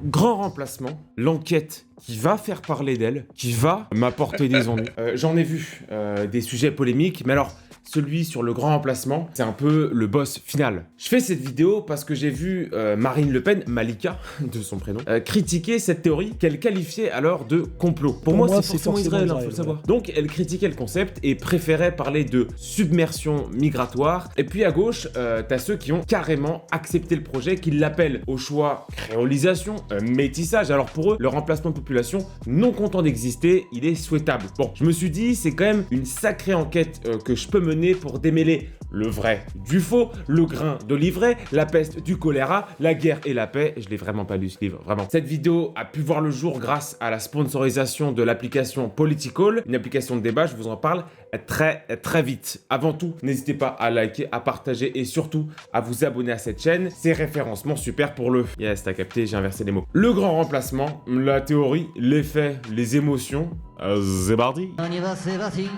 Grand remplacement, l'enquête qui va faire parler d'elle, qui va m'apporter des ennuis. J'en ai vu des sujets polémiques, mais alors celui sur le grand remplacement, c'est un peu le boss final. Je fais cette vidéo parce que j'ai vu Marine Le Pen, Malika de son prénom, critiquer cette théorie qu'elle qualifiait alors de complot. Pour moi, c'est forcément Israël, faut le savoir. Donc elle critiquait le concept et préférait parler de submersion migratoire. Et puis à gauche, t'as ceux qui ont carrément accepté le projet, qui l'appellent au choix créolisation, métissage. Alors pour eux, le remplacement de population, non content d'exister, il est souhaitable. Bon, je me suis dit, c'est quand même une sacrée enquête que je peux mener pour démêler le vrai du faux, le grain de l'ivraie, la peste du choléra, la guerre et la paix. Je l'ai vraiment pas lu ce livre, vraiment. Cette vidéo a pu voir le jour grâce à la sponsorisation de l'application Political, une application de débat, je vous en parle très vite. Avant tout, n'hésitez pas à liker, à partager et surtout à vous abonner à cette chaîne. C'est référencement super pour le... Yes, t'as capté, j'ai inversé les mots. Le grand remplacement, la théorie, les faits, les émotions. C'est parti. On y va, c'est parti.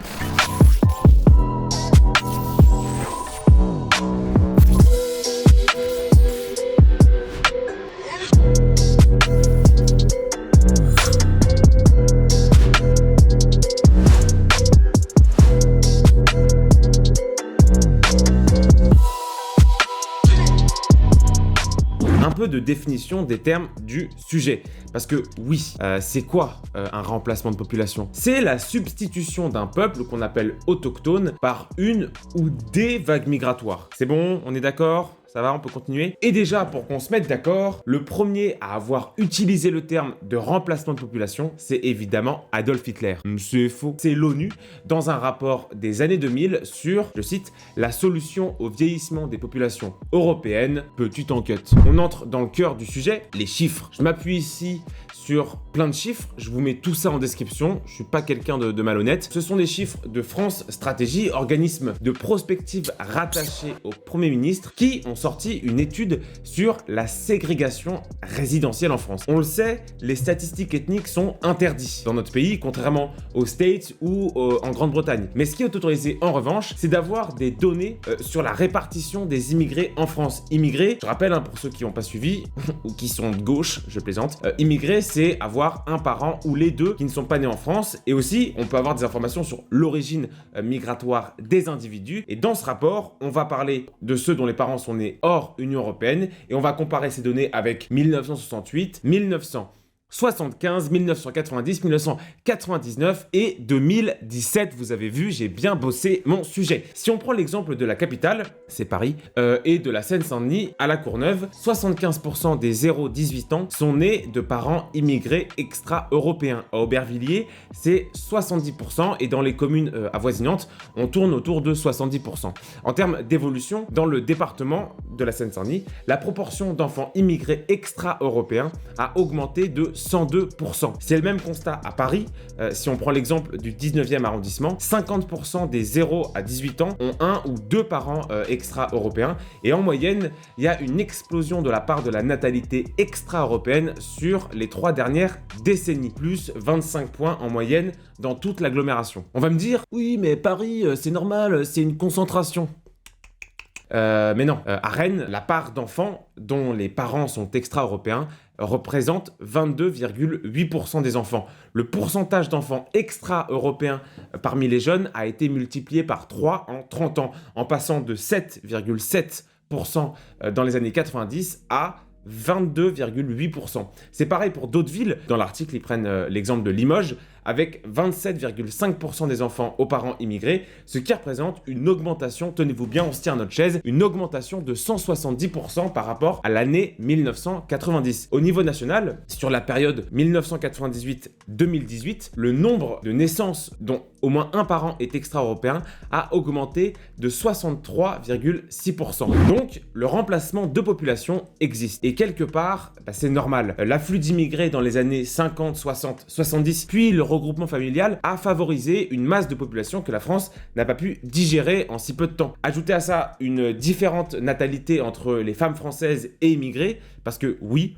De définition des termes du sujet. Parce que oui, c'est quoi un remplacement de population? C'est la substitution d'un peuple qu'on appelle autochtone par une ou des vagues migratoires. C'est bon, on est d'accord? Ça va, on peut continuer? Et déjà, pour qu'on se mette d'accord, le premier à avoir utilisé le terme de remplacement de population, c'est évidemment Adolf Hitler. C'est faux. C'est l'ONU, dans un rapport des années 2000 sur, je cite, la solution au vieillissement des populations européennes, petite enquête. On entre dans le cœur du sujet, les chiffres. Je m'appuie ici sur plein de chiffres, je vous mets tout ça en description, je suis pas quelqu'un de malhonnête. Ce sont des chiffres de France Stratégie, organisme de prospective rattaché au Premier ministre, qui ont sorti une étude sur la ségrégation résidentielle en France. On le sait, les statistiques ethniques sont interdites dans notre pays, contrairement aux States ou en Grande-Bretagne. Mais ce qui est autorisé en revanche, c'est d'avoir des données sur la répartition des immigrés en France. Immigrés, je rappelle pour ceux qui n'ont pas suivi, ou qui sont de gauche, je plaisante, immigrés, c'est avoir un parent ou les deux qui ne sont pas nés en France. Et aussi, on peut avoir des informations sur l'origine migratoire des individus. Et dans ce rapport, on va parler de ceux dont les parents sont nés hors Union européenne. Et on va comparer ces données avec 1968, 1975, 1990, 1999 et 2017. Vous avez vu, j'ai bien bossé mon sujet. Si on prend l'exemple de la capitale, c'est Paris, et de la Seine-Saint-Denis à la Courneuve, 75% des 0-18 ans sont nés de parents immigrés extra-européens. À Aubervilliers, c'est 70% et dans les communes avoisinantes, on tourne autour de 70%. En termes d'évolution, dans le département de la Seine-Saint-Denis, la proportion d'enfants immigrés extra-européens a augmenté de 102%. C'est le même constat à Paris. Si on prend l'exemple du 19e arrondissement, 50% des 0 à 18 ans ont un ou deux parents extra-européens. Et en moyenne, il y a une explosion de la part de la natalité extra-européenne sur les 3 dernières décennies. Plus 25 points en moyenne dans toute l'agglomération. On va me dire, oui, mais Paris, c'est normal, c'est une concentration. Mais non, à Rennes, la part d'enfants dont les parents sont extra-européens représente 22,8% des enfants. Le pourcentage d'enfants extra-européens parmi les jeunes a été multiplié par 3 en 30 ans, en passant de 7,7% dans les années 90 à 22,8%. C'est pareil pour d'autres villes. Dans l'article, ils prennent l'exemple de Limoges, avec 27,5% des enfants aux parents immigrés, ce qui représente une augmentation, tenez-vous bien, on se tient à notre chaise, une augmentation de 170% par rapport à l'année 1990. Au niveau national, sur la période 1998-2018, le nombre de naissances dont au moins un parent est extra-européen a augmenté de 63,6%. Donc, le remplacement de population existe. Et quelque part, c'est normal. L'afflux d'immigrés dans les années 50, 60, 70, puis le regroupement familial a favorisé une masse de population que la France n'a pas pu digérer en si peu de temps. Ajoutez à ça une différente natalité entre les femmes françaises et immigrées, parce que oui,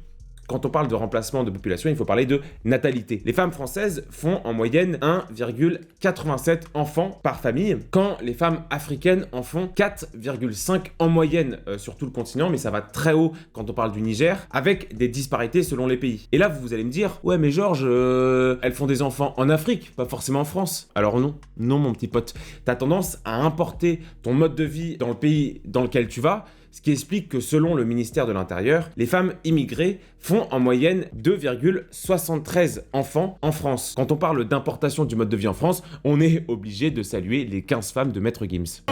quand on parle de remplacement de population, il faut parler de natalité. Les femmes françaises font en moyenne 1,87 enfants par famille, quand les femmes africaines en font 4,5 en moyenne sur tout le continent, mais ça va très haut quand on parle du Niger, avec des disparités selon les pays. Et là, vous allez me dire, ouais mais Georges, elles font des enfants en Afrique, pas forcément en France. Alors non mon petit pote, t'as tendance à importer ton mode de vie dans le pays dans lequel tu vas, ce qui explique que selon le ministère de l'Intérieur, les femmes immigrées font en moyenne 2,73 enfants en France. Quand on parle d'importation du mode de vie en France, on est obligé de saluer les 15 femmes de Maître Gims.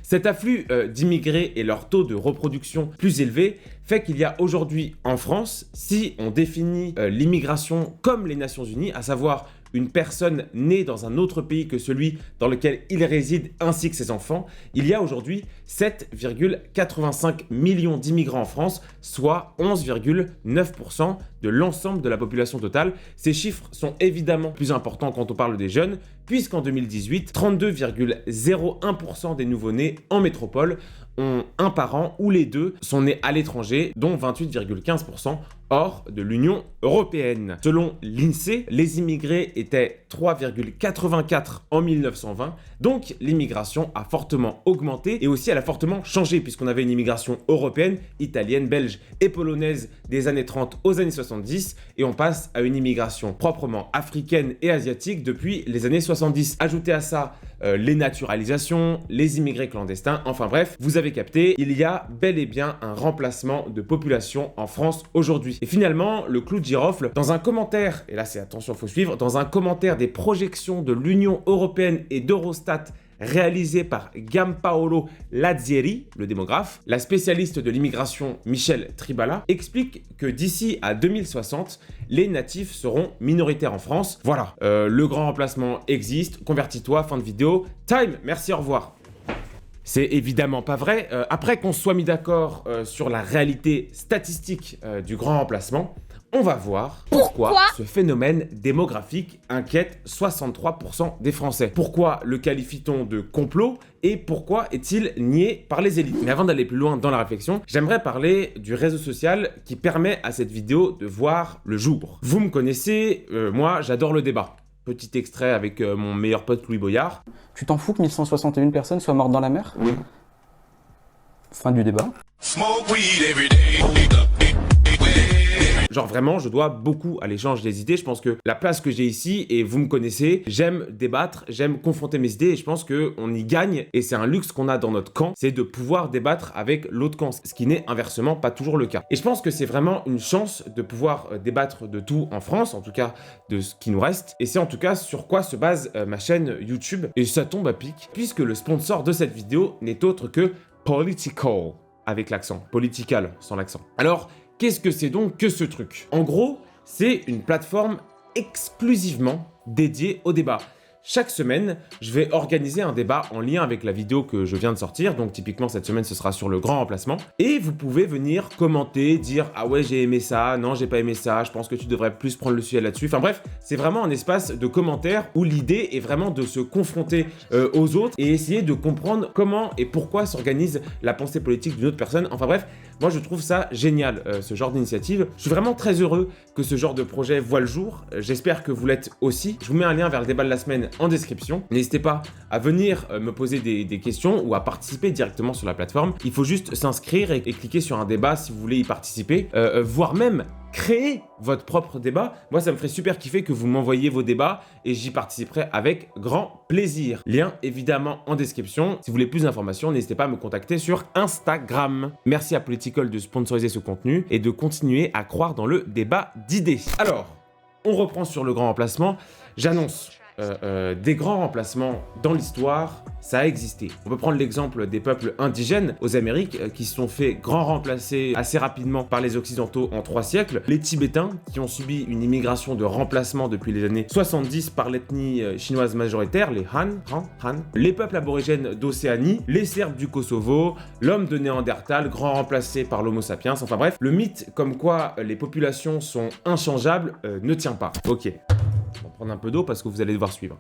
Cet afflux d'immigrés et leur taux de reproduction plus élevé fait qu'il y a aujourd'hui en France, si on définit l'immigration comme les Nations Unies, à savoir une personne née dans un autre pays que celui dans lequel il réside ainsi que ses enfants, il y a aujourd'hui 7,85 millions d'immigrants en France, soit 11,9% de l'ensemble de la population totale. Ces chiffres sont évidemment plus importants quand on parle des jeunes, puisqu'en 2018, 32,01% des nouveau-nés en métropole ont un parent ou les deux sont nés à l'étranger, dont 28,15% hors de l'Union européenne. Selon l'INSEE, les immigrés étaient 3,84 en 1920, donc l'immigration a fortement augmenté et aussi elle a fortement changé puisqu'on avait une immigration européenne, italienne, belge et polonaise des années 30 aux années 70 et on passe à une immigration proprement africaine et asiatique depuis les années 70. Ajoutez à ça les naturalisations, les immigrés clandestins, enfin bref, vous avez capté, il y a bel et bien un remplacement de population en France aujourd'hui. Et finalement, le clou de girofle, dans un commentaire, et là c'est attention, faut suivre, dans un commentaire des projections de l'Union européenne et d'Eurostat réalisé par Giampaolo Lazzieri, le démographe, la spécialiste de l'immigration Michel Tribala explique que d'ici à 2060, les natifs seront minoritaires en France. Voilà, le grand remplacement existe, convertis-toi, fin de vidéo. Time, merci, au revoir. C'est évidemment pas vrai. Après qu'on soit mis d'accord sur la réalité statistique du grand remplacement, on va voir pourquoi ce phénomène démographique inquiète 63% des Français. Pourquoi le qualifie-t-on de complot et pourquoi est-il nié par les élites? Mais avant d'aller plus loin dans la réflexion, j'aimerais parler du réseau social qui permet à cette vidéo de voir le jour. Vous me connaissez, moi j'adore le débat. Petit extrait avec mon meilleur pote Louis Boyard. Tu t'en fous que 1161 personnes soient mortes dans la mer? Oui. Fin du débat. Genre vraiment, je dois beaucoup à l'échange des idées. Je pense que la place que j'ai ici, et vous me connaissez, j'aime débattre, j'aime confronter mes idées et je pense qu'on y gagne. Et c'est un luxe qu'on a dans notre camp, c'est de pouvoir débattre avec l'autre camp, ce qui n'est inversement pas toujours le cas. Et je pense que c'est vraiment une chance de pouvoir débattre de tout en France, en tout cas de ce qui nous reste. Et c'est en tout cas sur quoi se base ma chaîne YouTube. Et ça tombe à pic, puisque le sponsor de cette vidéo n'est autre que Political, avec l'accent, Political sans l'accent. Alors, qu'est-ce que c'est donc que ce truc? En gros, c'est une plateforme exclusivement dédiée au débat. Chaque semaine, je vais organiser un débat en lien avec la vidéo que je viens de sortir. Donc typiquement, cette semaine, ce sera sur le grand remplacement. Et vous pouvez venir commenter, dire « Ah ouais, j'ai aimé ça, non, j'ai pas aimé ça, je pense que tu devrais plus prendre le sujet là-dessus. » Enfin bref, c'est vraiment un espace de commentaires où l'idée est vraiment de se confronter aux autres et essayer de comprendre comment et pourquoi s'organise la pensée politique d'une autre personne. Enfin bref, moi je trouve ça génial, ce genre d'initiative. Je suis vraiment très heureux que ce genre de projet voit le jour. J'espère que vous l'êtes aussi. Je vous mets un lien vers le débat de la semaine en description. N'hésitez pas à venir me poser des questions ou à participer directement sur la plateforme. Il faut juste s'inscrire et cliquer sur un débat si vous voulez y participer, voire même créer votre propre débat. Moi, ça me ferait super kiffer que vous m'envoyiez vos débats et j'y participerai avec grand plaisir. Lien évidemment en description. Si vous voulez plus d'informations, n'hésitez pas à me contacter sur Instagram. Merci à Political de sponsoriser ce contenu et de continuer à croire dans le débat d'idées. Alors, on reprend sur le grand remplacement. J'annonce des grands remplacements dans l'histoire, ça a existé. On peut prendre l'exemple des peuples indigènes aux Amériques qui se sont fait grand remplacer assez rapidement par les Occidentaux en 3 siècles. Les Tibétains qui ont subi une immigration de remplacement depuis les années 70 par l'ethnie chinoise majoritaire, les Han. Les peuples aborigènes d'Océanie, les Serbes du Kosovo, l'homme de Néandertal, grand remplacé par l'Homo sapiens. Enfin bref, le mythe comme quoi les populations sont inchangeables ne tient pas. Ok. On va prendre un peu d'eau parce que vous allez devoir suivre.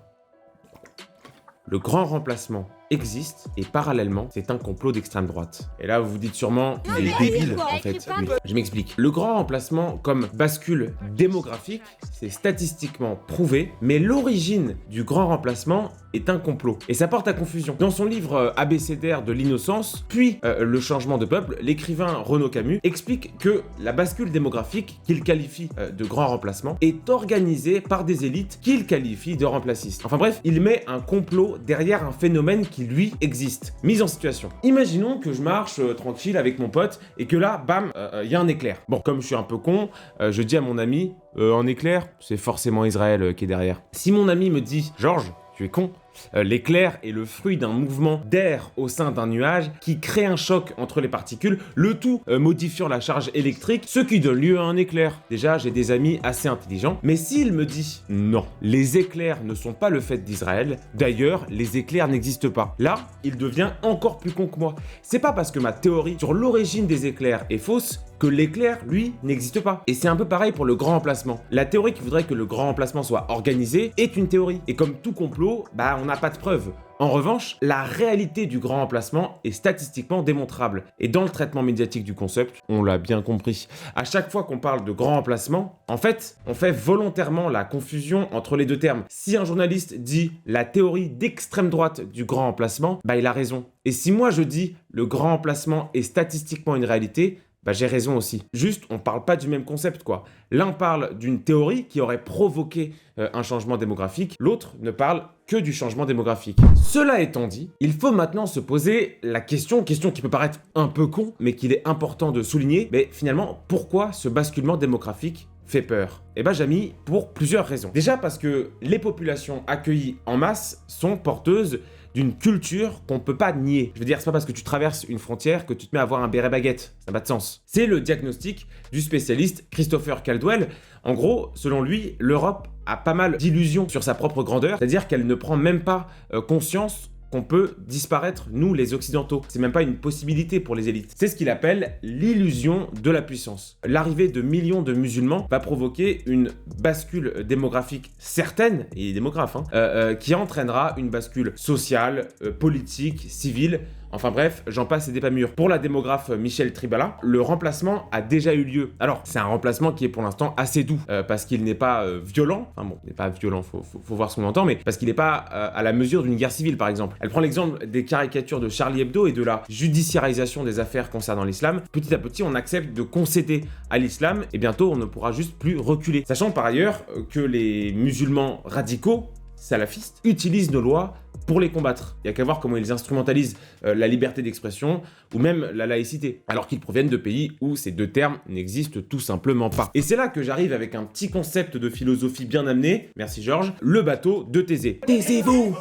Le grand remplacement existe et parallèlement, c'est un complot d'extrême droite. Et là, vous vous dites sûrement, il est débile en fait. Oui, je m'explique. Le grand remplacement comme bascule démographique, c'est statistiquement prouvé, mais l'origine du grand remplacement est un complot. Et ça porte à confusion. Dans son livre abécédaire de l'innocence, puis le changement de peuple, l'écrivain Renaud Camus explique que la bascule démographique, qu'il qualifie de grand remplacement, est organisée par des élites qu'il qualifie de remplacistes. Enfin bref, il met un complot derrière un phénomène qui lui existe. Mise en situation. Imaginons que je marche tranquille avec mon pote et que là, bam, il y a un éclair. Bon, comme je suis un peu con, je dis à mon ami, un éclair, c'est forcément Israël qui est derrière. Si mon ami me dit, Georges, tu es con. L'éclair est le fruit d'un mouvement d'air au sein d'un nuage qui crée un choc entre les particules, le tout modifiant la charge électrique, ce qui donne lieu à un éclair. Déjà, j'ai des amis assez intelligents, mais s'il me dit non, les éclairs ne sont pas le fait d'Israël, d'ailleurs, les éclairs n'existent pas. Là, il devient encore plus con que moi. C'est pas parce que ma théorie sur l'origine des éclairs est fausse que l'éclair, lui, n'existe pas. Et c'est un peu pareil pour le grand remplacement. La théorie qui voudrait que le grand remplacement soit organisé est une théorie. Et comme tout complot, on n'a pas de preuves. En revanche, la réalité du grand remplacement est statistiquement démontrable. Et dans le traitement médiatique du concept, on l'a bien compris. À chaque fois qu'on parle de grand remplacement, en fait, on fait volontairement la confusion entre les deux termes. Si un journaliste dit la théorie d'extrême droite du grand remplacement, il a raison. Et si moi je dis le grand remplacement est statistiquement une réalité, j'ai raison aussi. Juste, on parle pas du même concept, quoi. L'un parle d'une théorie qui aurait provoqué un changement démographique, l'autre ne parle que du changement démographique. Cela étant dit, il faut maintenant se poser la question qui peut paraître un peu con, mais qu'il est important de souligner, mais finalement, pourquoi ce basculement démographique fait peur? Jamy, pour plusieurs raisons. Déjà parce que les populations accueillies en masse sont porteuses d'une culture qu'on peut pas nier. Je veux dire, c'est pas parce que tu traverses une frontière que tu te mets à avoir un béret baguette. Ça n'a pas de sens. C'est le diagnostic du spécialiste Christopher Caldwell. En gros, selon lui, l'Europe a pas mal d'illusions sur sa propre grandeur, c'est-à-dire qu'elle ne prend même pas conscience qu'on peut disparaître, nous les occidentaux. C'est même pas une possibilité pour les élites. C'est ce qu'il appelle l'illusion de la puissance. L'arrivée de millions de musulmans va provoquer une bascule démographique certaine, et il est démographe, qui entraînera une bascule sociale, politique, civile. Enfin bref, j'en passe et des pas mûrs. Pour la démographe Michelle Tribala, le remplacement a déjà eu lieu. Alors, c'est un remplacement qui est pour l'instant assez doux, parce qu'il n'est pas violent. Enfin bon, il n'est pas violent, faut voir ce qu'on entend, mais parce qu'il n'est pas à la mesure d'une guerre civile, par exemple. Elle prend l'exemple des caricatures de Charlie Hebdo et de la judiciarisation des affaires concernant l'islam. Petit à petit, on accepte de concéder à l'islam, et bientôt, on ne pourra juste plus reculer. Sachant par ailleurs que les musulmans radicaux, salafistes, utilisent nos lois pour les combattre. Il n'y a qu'à voir comment ils instrumentalisent la liberté d'expression ou même la laïcité, alors qu'ils proviennent de pays où ces deux termes n'existent tout simplement pas. Et c'est là que j'arrive avec un petit concept de philosophie bien amené, merci Georges, le bateau de Thésée. Taisez-vous.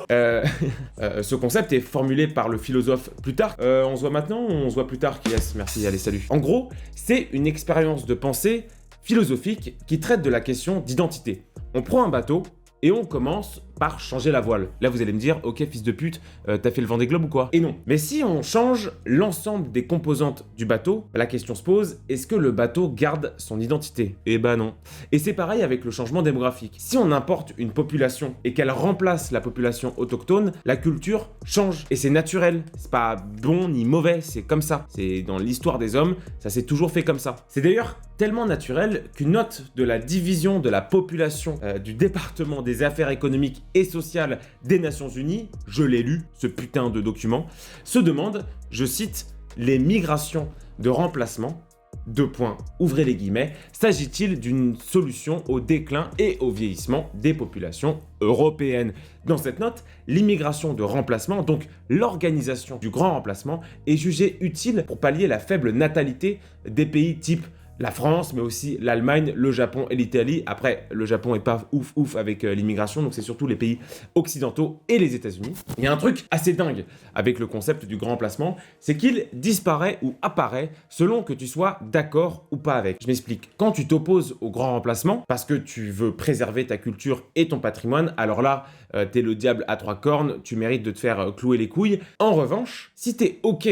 Ce concept est formulé par le philosophe Plutarque. On se voit maintenant ou on se voit plus tard? Yes, merci, allez salut. En gros, c'est une expérience de pensée philosophique qui traite de la question d'identité. On prend un bateau et on commence par changer la voile. Là, vous allez me dire, ok, fils de pute, t'as fait le Vendée Globe ou quoi? Et non. Mais si on change l'ensemble des composantes du bateau, la question se pose, est-ce que le bateau garde son identité? Eh non. Et c'est pareil avec le changement démographique. Si on importe une population et qu'elle remplace la population autochtone, la culture change. Et c'est naturel. C'est pas bon ni mauvais, c'est comme ça. C'est dans l'histoire des hommes, ça s'est toujours fait comme ça. C'est d'ailleurs tellement naturel qu'une note de la division de la population du département des affaires économiques et sociales des Nations Unies, je l'ai lu, ce putain de document, se demande, je cite, les migrations de remplacement, ouvrez les guillemets, s'agit-il d'une solution au déclin et au vieillissement des populations européennes? Dans cette note, l'immigration de remplacement, donc l'organisation du grand remplacement, est jugée utile pour pallier la faible natalité des pays type la France, mais aussi l'Allemagne, le Japon et l'Italie. Après, le Japon est pas ouf avec l'immigration, donc c'est surtout les pays occidentaux et les États-Unis. Il y a un truc assez dingue avec le concept du grand remplacement, c'est qu'il disparaît ou apparaît selon que tu sois d'accord ou pas avec. Je m'explique. Quand tu t'opposes au grand remplacement, parce que tu veux préserver ta culture et ton patrimoine, alors là, t'es le diable à trois cornes, tu mérites de te faire clouer les couilles. En revanche, si t'es ok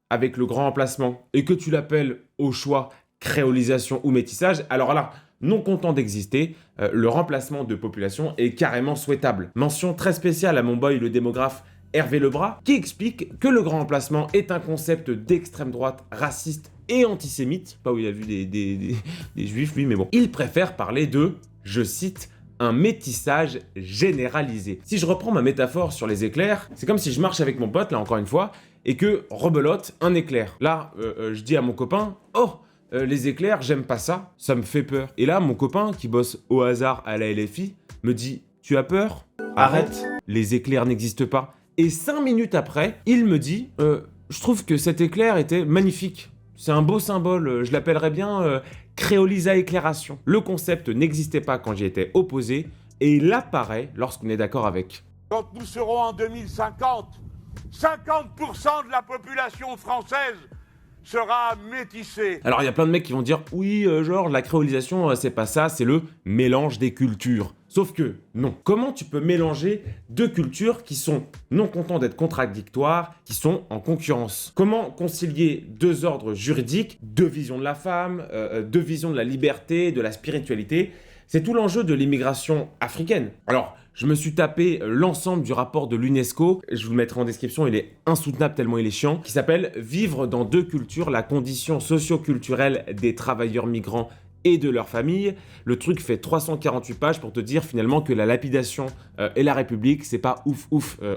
avec le grand remplacement et que tu l'appelles au choix créolisation ou métissage, alors là, non content d'exister, le remplacement de population est carrément souhaitable. Mention très spéciale à mon boy le démographe Hervé Lebras, qui explique que le grand remplacement est un concept d'extrême droite raciste et antisémite, pas où il a vu des juifs lui, mais bon. Il préfère parler de, je cite, un métissage généralisé. Si je reprends ma métaphore sur les éclairs, c'est comme si je marche avec mon pote, là encore une fois, et que rebelote un éclair. Là, je dis à mon copain, oh, les éclairs, j'aime pas ça, ça me fait peur. Et là, mon copain, qui bosse au hasard à la LFI, me dit, tu as peur? Arrête, les éclairs n'existent pas. Et 5 minutes après, il me dit, je trouve que cet éclair était magnifique. C'est un beau symbole, je l'appellerais bien Créolisa éclairation. Le concept n'existait pas quand j'y étais opposé, et il apparaît lorsqu'on est d'accord avec. Quand nous serons en 2050, 50% de la population française sera métissée. Alors il y a plein de mecs qui vont dire, oui, genre la créolisation, c'est pas ça, c'est le mélange des cultures. Sauf que, non. Comment tu peux mélanger deux cultures qui sont non contents d'être contradictoires, qui sont en concurrence? Comment concilier deux ordres juridiques, deux visions de la femme, deux visions de la liberté, de la spiritualité? C'est tout l'enjeu de l'immigration africaine. Alors, je me suis tapé l'ensemble du rapport de l'UNESCO, je vous le mettrai en description, il est insoutenable tellement il est chiant, qui s'appelle « Vivre dans deux cultures, la condition socio-culturelle des travailleurs migrants et de leur famille ». Le truc fait 348 pages pour te dire finalement que la lapidation et la République, c'est pas ouf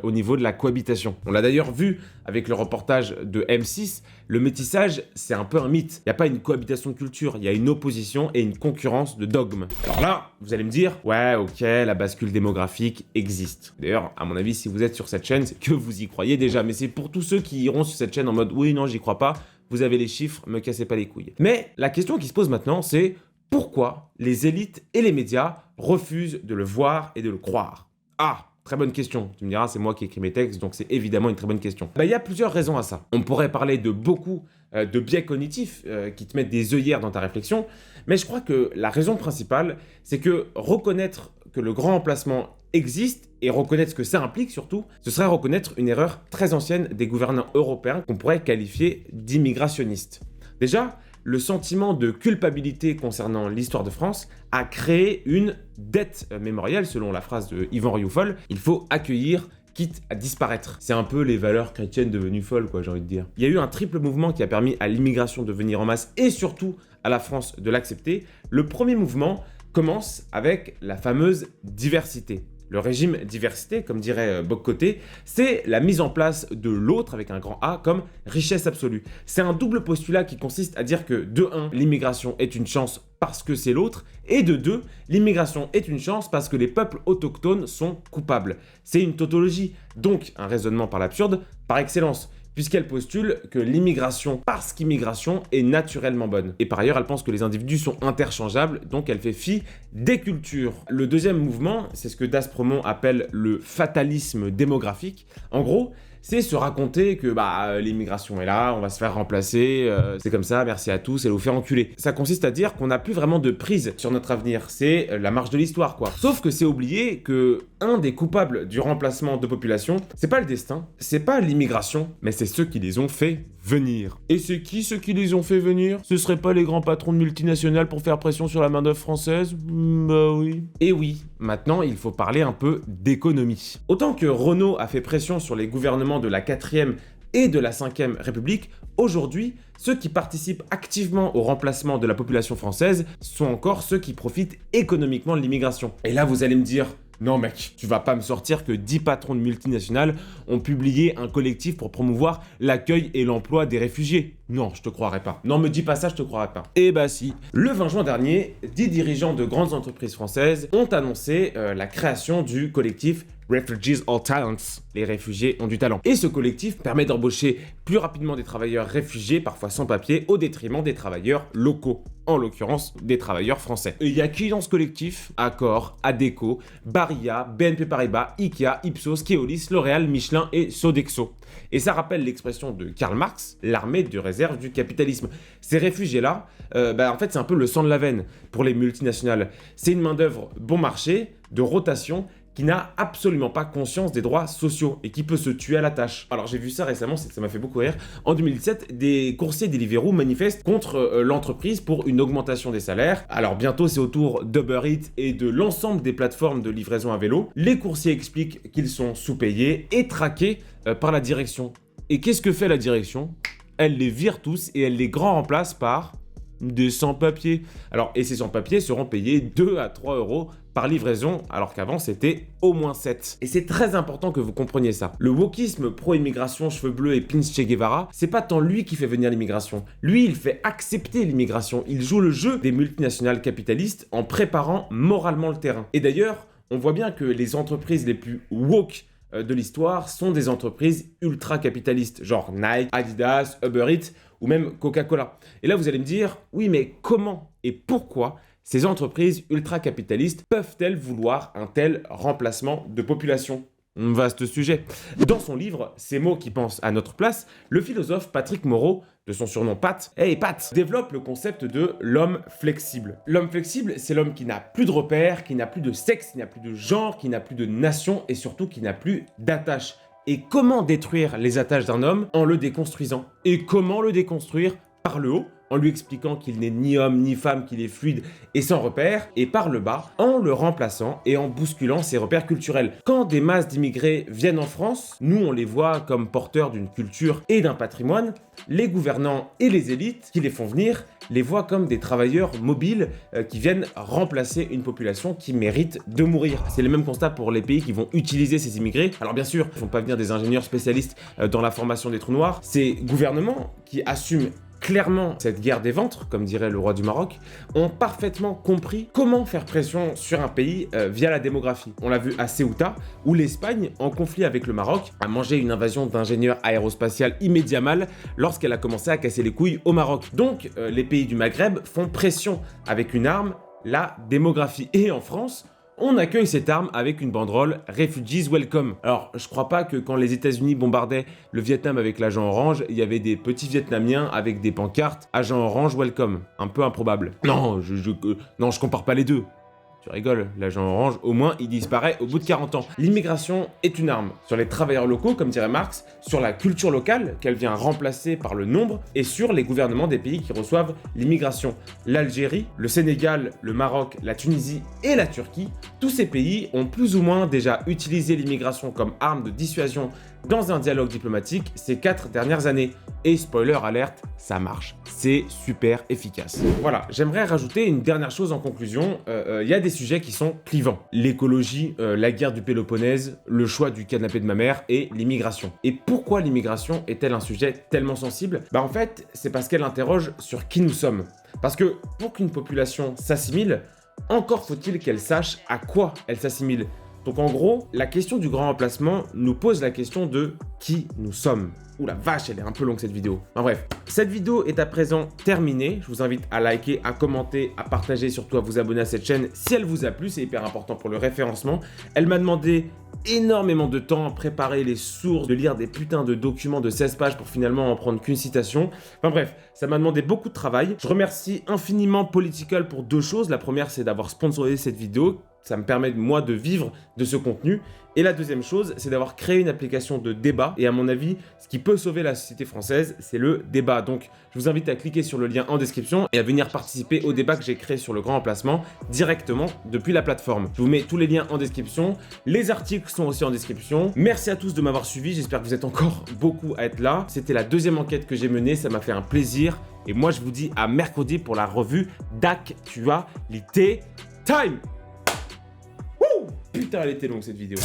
au niveau de la cohabitation. On l'a d'ailleurs vu avec le reportage de M6, le métissage, c'est un peu un mythe. Il n'y a pas une cohabitation de culture, il y a une opposition et une concurrence de dogmes. Alors là, vous allez me dire, ouais, ok, la bascule démographique existe. D'ailleurs, à mon avis, si vous êtes sur cette chaîne, c'est que vous y croyez déjà. Mais c'est pour tous ceux qui iront sur cette chaîne en mode, oui, non, j'y crois pas, vous avez les chiffres, me cassez pas les couilles. Mais la question qui se pose maintenant, c'est pourquoi les élites et les médias refusent de le voir et de le croire? Ah, très bonne question. Tu me diras, c'est moi qui écris mes textes, donc c'est évidemment une très bonne question. Il y a plusieurs raisons à ça. On pourrait parler de beaucoup de biais cognitifs qui te mettent des œillères dans ta réflexion, mais je crois que la raison principale, c'est que reconnaître que le grand emplacement existe et reconnaître ce que ça implique surtout, ce serait reconnaître une erreur très ancienne des gouvernants européens qu'on pourrait qualifier d'immigrationnistes. Déjà, le sentiment de culpabilité concernant l'histoire de France a créé une dette mémorielle, selon la phrase de Yvan Rioufol. Il faut accueillir, quitte à disparaître. C'est un peu les valeurs chrétiennes devenues folles, quoi, j'ai envie de dire. Il y a eu un triple mouvement qui a permis à l'immigration de venir en masse et surtout à la France de l'accepter. Le premier mouvement commence avec la fameuse diversité. Le régime diversité, comme dirait Bock-Côté, c'est la mise en place de l'autre avec un grand A comme richesse absolue. C'est un double postulat qui consiste à dire que de 1, l'immigration est une chance parce que c'est l'autre, et de 2, l'immigration est une chance parce que les peuples autochtones sont coupables. C'est une tautologie, donc un raisonnement par l'absurde par excellence, puisqu'elle postule que l'immigration, parce qu'immigration, est naturellement bonne. Et par ailleurs, elle pense que les individus sont interchangeables, donc elle fait fi des cultures. Le deuxième mouvement, c'est ce que Daspremont appelle le fatalisme démographique. En gros, c'est se raconter que l'immigration est là, on va se faire remplacer, c'est comme ça, merci à tous, et vous faire enculer. Ça consiste à dire qu'on n'a plus vraiment de prise sur notre avenir, c'est la marche de l'histoire, quoi. Sauf que c'est oublier que un des coupables du remplacement de population, c'est pas le destin, c'est pas l'immigration, mais c'est ceux qui les ont fait venir. Et c'est qui ceux qui les ont fait venir? Ce seraient pas les grands patrons de multinationales pour faire pression sur la main-d'œuvre française? Bah oui. Et oui, maintenant il faut parler un peu d'économie. Autant que Renault a fait pression sur les gouvernements de la 4e et de la 5e République, aujourd'hui, ceux qui participent activement au remplacement de la population française sont encore ceux qui profitent économiquement de l'immigration. Et là, vous allez me dire, non mec, tu vas pas me sortir que 10 patrons de multinationales ont publié un collectif pour promouvoir l'accueil et l'emploi des réfugiés. Non, je te croirais pas. Non, me dis pas ça, je te croirais pas. Eh bah si. Le 20 juin dernier, 10 dirigeants de grandes entreprises françaises ont annoncé la création du collectif Refugees All Talents, les réfugiés ont du talent. Et ce collectif permet d'embaucher plus rapidement des travailleurs réfugiés, parfois sans papier, au détriment des travailleurs locaux, en l'occurrence des travailleurs français. Et il y a qui dans ce collectif? Accor, Adecco, Barilla, BNP Paribas, Ikea, Ipsos, Keolis, L'Oréal, Michelin et Sodexo. Et ça rappelle l'expression de Karl Marx, l'armée de réserve du capitalisme. Ces réfugiés-là, en fait, c'est un peu le sang de la veine pour les multinationales. C'est une main-d'œuvre bon marché, de rotation, qui n'a absolument pas conscience des droits sociaux et qui peut se tuer à la tâche. Alors j'ai vu ça récemment, ça m'a fait beaucoup rire. En 2017, des coursiers Deliveroo manifestent contre l'entreprise pour une augmentation des salaires. Alors bientôt c'est au tour d'Uber Eats et de l'ensemble des plateformes de livraison à vélo. Les coursiers expliquent qu'ils sont sous-payés et traqués par la direction. Et qu'est-ce que fait la direction ? Elle les vire tous et elle les grand remplace par des sans-papiers. Alors, et ces sans-papiers seront payés 2 à 3 euros par livraison, alors qu'avant c'était au moins 7. Et c'est très important que vous compreniez ça. Le wokisme pro-immigration, cheveux bleus et pins Che Guevara, c'est pas tant lui qui fait venir l'immigration. Lui, il fait accepter l'immigration. Il joue le jeu des multinationales capitalistes en préparant moralement le terrain. Et d'ailleurs, on voit bien que les entreprises les plus woke de l'histoire sont des entreprises ultra-capitalistes, genre Nike, Adidas, Uber Eats ou même Coca-Cola. Et là, vous allez me dire, oui, mais comment et pourquoi ces entreprises ultra-capitalistes peuvent-elles vouloir un tel remplacement de population ? Vaste sujet. Dans son livre « Ces mots qui pensent à notre place », le philosophe Patrick Moreau, de son surnom Pat, Pat, développe le concept de l'homme flexible. L'homme flexible, c'est l'homme qui n'a plus de repères, qui n'a plus de sexe, qui n'a plus de genre, qui n'a plus de nation et surtout qui n'a plus d'attache. Et comment détruire les attaches d'un homme ? En le déconstruisant. Et comment le déconstruire ? Par le haut, en lui expliquant qu'il n'est ni homme ni femme, qu'il est fluide et sans repères, et par le bas, en le remplaçant et en bousculant ses repères culturels. Quand des masses d'immigrés viennent en France, nous on les voit comme porteurs d'une culture et d'un patrimoine, les gouvernants et les élites qui les font venir les voient comme des travailleurs mobiles qui viennent remplacer une population qui mérite de mourir. C'est le même constat pour les pays qui vont utiliser ces immigrés. Alors bien sûr, ils ne font pas venir des ingénieurs spécialistes dans la formation des trous noirs. Ces gouvernements qui assument clairement cette guerre des ventres, comme dirait le roi du Maroc, ont parfaitement compris comment faire pression sur un pays via la démographie. On l'a vu à Ceuta, où l'Espagne, en conflit avec le Maroc, a mangé une invasion d'ingénieurs aérospatial immédiat mal lorsqu'elle a commencé à casser les couilles au Maroc. Donc, les pays du Maghreb font pression avec une arme, la démographie. Et en France, on accueille cette arme avec une banderole « Refugees Welcome ». Alors, je crois pas que quand les États-Unis bombardaient le Vietnam avec l'agent orange, il y avait des petits Vietnamiens avec des pancartes « Agent orange Welcome ». Un peu improbable. Non, je compare pas les deux. Tu rigoles, l'agent orange, au moins, il disparaît au bout de 40 ans. L'immigration est une arme. Sur les travailleurs locaux, comme dirait Marx, sur la culture locale, qu'elle vient remplacer par le nombre, et sur les gouvernements des pays qui reçoivent l'immigration. L'Algérie, le Sénégal, le Maroc, la Tunisie et la Turquie, tous ces pays ont plus ou moins déjà utilisé l'immigration comme arme de dissuasion dans un dialogue diplomatique ces 4 dernières années. Et spoiler alerte, ça marche. C'est super efficace. Voilà, j'aimerais rajouter une dernière chose en conclusion. Il y a des sujets qui sont clivants. L'écologie, la guerre du Péloponnèse, le choix du canapé de ma mère et l'immigration. Et pourquoi l'immigration est-elle un sujet tellement sensible ? En fait, c'est parce qu'elle interroge sur qui nous sommes. Parce que pour qu'une population s'assimile, encore faut-il qu'elle sache à quoi elle s'assimile. Donc en gros, la question du grand remplacement nous pose la question de qui nous sommes. Ouh la vache, elle est un peu longue cette vidéo. Bref, cette vidéo est à présent terminée. Je vous invite à liker, à commenter, à partager, surtout à vous abonner à cette chaîne si elle vous a plu, c'est hyper important pour le référencement. Elle m'a demandé énormément de temps à préparer les sources, de lire des putains de documents de 16 pages pour finalement en prendre qu'une citation. Enfin bref, ça m'a demandé beaucoup de travail. Je remercie infiniment Political pour 2 choses. La première, c'est d'avoir sponsorisé cette vidéo. Ça me permet, moi, de vivre de ce contenu. Et la deuxième chose, c'est d'avoir créé une application de débat. Et à mon avis, ce qui peut sauver la société française, c'est le débat. Donc, je vous invite à cliquer sur le lien en description et à venir participer au débat que j'ai créé sur le grand remplacement directement depuis la plateforme. Je vous mets tous les liens en description. Les articles sont aussi en description. Merci à tous de m'avoir suivi. J'espère que vous êtes encore beaucoup à être là. C'était la 2e enquête que j'ai menée. Ça m'a fait un plaisir. Et moi, je vous dis à mercredi pour la revue d'actualité time. Putain, elle était longue cette vidéo.